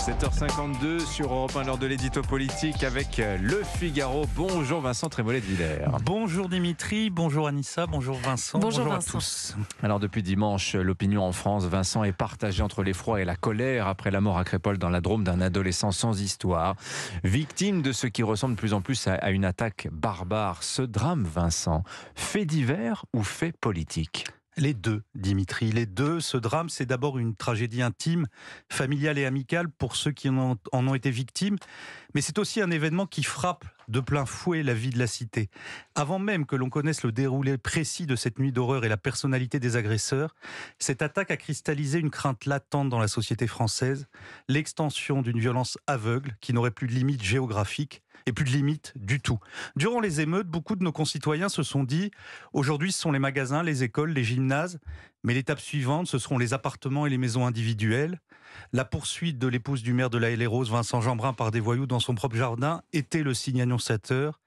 7h52 sur Europe 1, l'heure de l'édito politique avec Le Figaro. Bonjour Vincent Trémollet de Villers. Bonjour Dimitri, bonjour Anissa, bonjour Vincent, bonjour à tous. Alors depuis dimanche, l'opinion en France, Vincent, est partagée entre l'effroi et la colère après la mort à Crépol dans la Drôme d'un adolescent sans histoire, victime de ce qui ressemble de plus en plus à une attaque barbare. Ce drame, Vincent, fait divers ou fait politique ? Les deux, Dimitri, les deux. Ce drame, c'est d'abord une tragédie intime, familiale et amicale pour ceux qui en ont été victimes, mais c'est aussi un événement qui frappe de plein fouet la vie de la cité. Avant même que l'on connaisse le déroulé précis de cette nuit d'horreur et la personnalité des agresseurs, cette attaque a cristallisé une crainte latente dans la société française, l'extension d'une violence aveugle qui n'aurait plus de limite géographique et plus de limite du tout. Durant les émeutes, beaucoup de nos concitoyens se sont dit « Aujourd'hui, ce sont les magasins, les écoles, les gymnases, mais l'étape suivante, ce seront les appartements et les maisons individuelles. » La poursuite de l'épouse du maire de la Haye-les-Roses, Vincent Jeanbrun, par des voyous dans son propre jardin était le signe annonciateur.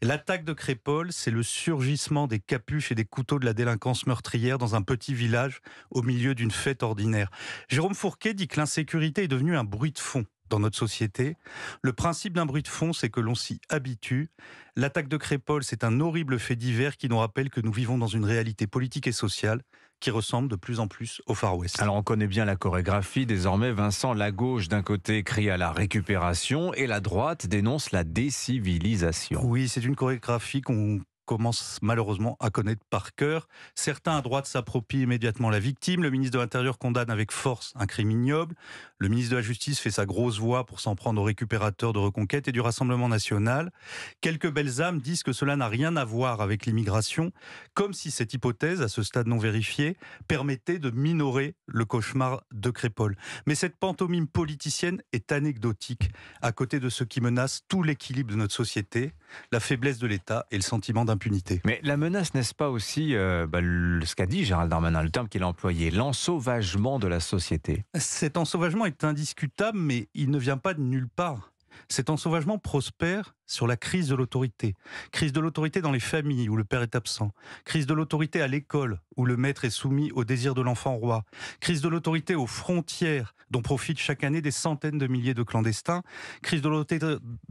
L'attaque de Crépol, c'est le surgissement des capuches et des couteaux de la délinquance meurtrière dans un petit village au milieu d'une fête ordinaire. Jérôme Fourquet dit que l'insécurité est devenue un bruit de fond dans notre société. Le principe d'un bruit de fond, c'est que l'on s'y habitue. L'attaque de Crépol, c'est un horrible fait divers qui nous rappelle que nous vivons dans une réalité politique et sociale qui ressemble de plus en plus au Far West. Alors on connaît bien la chorégraphie. Désormais, Vincent, la gauche d'un côté crie à la récupération et la droite dénonce la décivilisation. Oui, c'est une chorégraphie qu'on commence malheureusement à connaître par cœur. Certains à droite s'approprient immédiatement la victime. Le ministre de l'Intérieur condamne avec force un crime ignoble. Le ministre de la Justice fait sa grosse voix pour s'en prendre aux récupérateurs de Reconquête et du Rassemblement national. Quelques belles âmes disent que cela n'a rien à voir avec l'immigration, comme si cette hypothèse, à ce stade non vérifié, permettait de minorer le cauchemar de Crépol. Mais cette pantomime politicienne est anecdotique à côté de ce qui menace tout l'équilibre de notre société, la faiblesse de l'État et le sentiment d'impunité. Mais la menace, n'est-ce pas aussi ce qu'a dit Gérald Darmanin, le terme qu'il a employé, l'ensauvagement de la société? Cet ensauvagement est indiscutable, mais il ne vient pas de nulle part. Cet ensauvagement prospère sur la crise de l'autorité. Crise de l'autorité dans les familles où le père est absent. Crise de l'autorité à l'école où le maître est soumis au désir de l'enfant roi. Crise de l'autorité aux frontières dont profitent chaque année des centaines de milliers de clandestins. Crise de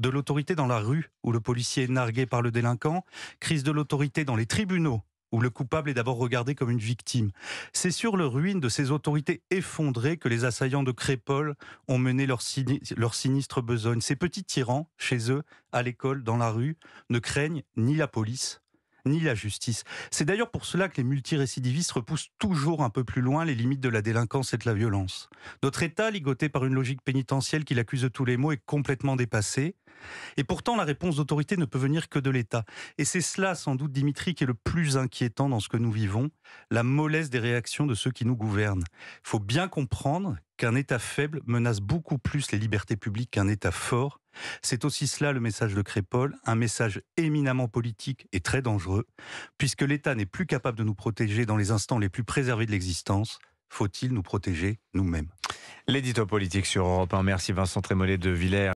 l'autorité dans la rue où le policier est nargué par le délinquant. Crise de l'autorité dans les tribunaux où le coupable est d'abord regardé comme une victime. C'est sur le ruine de ces autorités effondrées que les assaillants de Crépol ont mené leur sinistre besogne. Ces petits tyrans, chez eux, à l'école, dans la rue, ne craignent ni la police, ni la justice. C'est d'ailleurs pour cela que les multirécidivistes repoussent toujours un peu plus loin les limites de la délinquance et de la violence. Notre État, ligoté par une logique pénitentielle qui l'accuse de tous les maux, est complètement dépassé. Et pourtant, la réponse d'autorité ne peut venir que de l'État. Et c'est cela, sans doute, Dimitri, qui est le plus inquiétant dans ce que nous vivons, la mollesse des réactions de ceux qui nous gouvernent. Il faut bien comprendre qu'un État faible menace beaucoup plus les libertés publiques qu'un État fort. C'est aussi cela le message de Crépol, un message éminemment politique et très dangereux, puisque l'État n'est plus capable de nous protéger dans les instants les plus préservés de l'existence. Faut-il nous protéger nous-mêmes ? L'édito politique sur Europe 1. Merci Vincent Trémollet de Villers.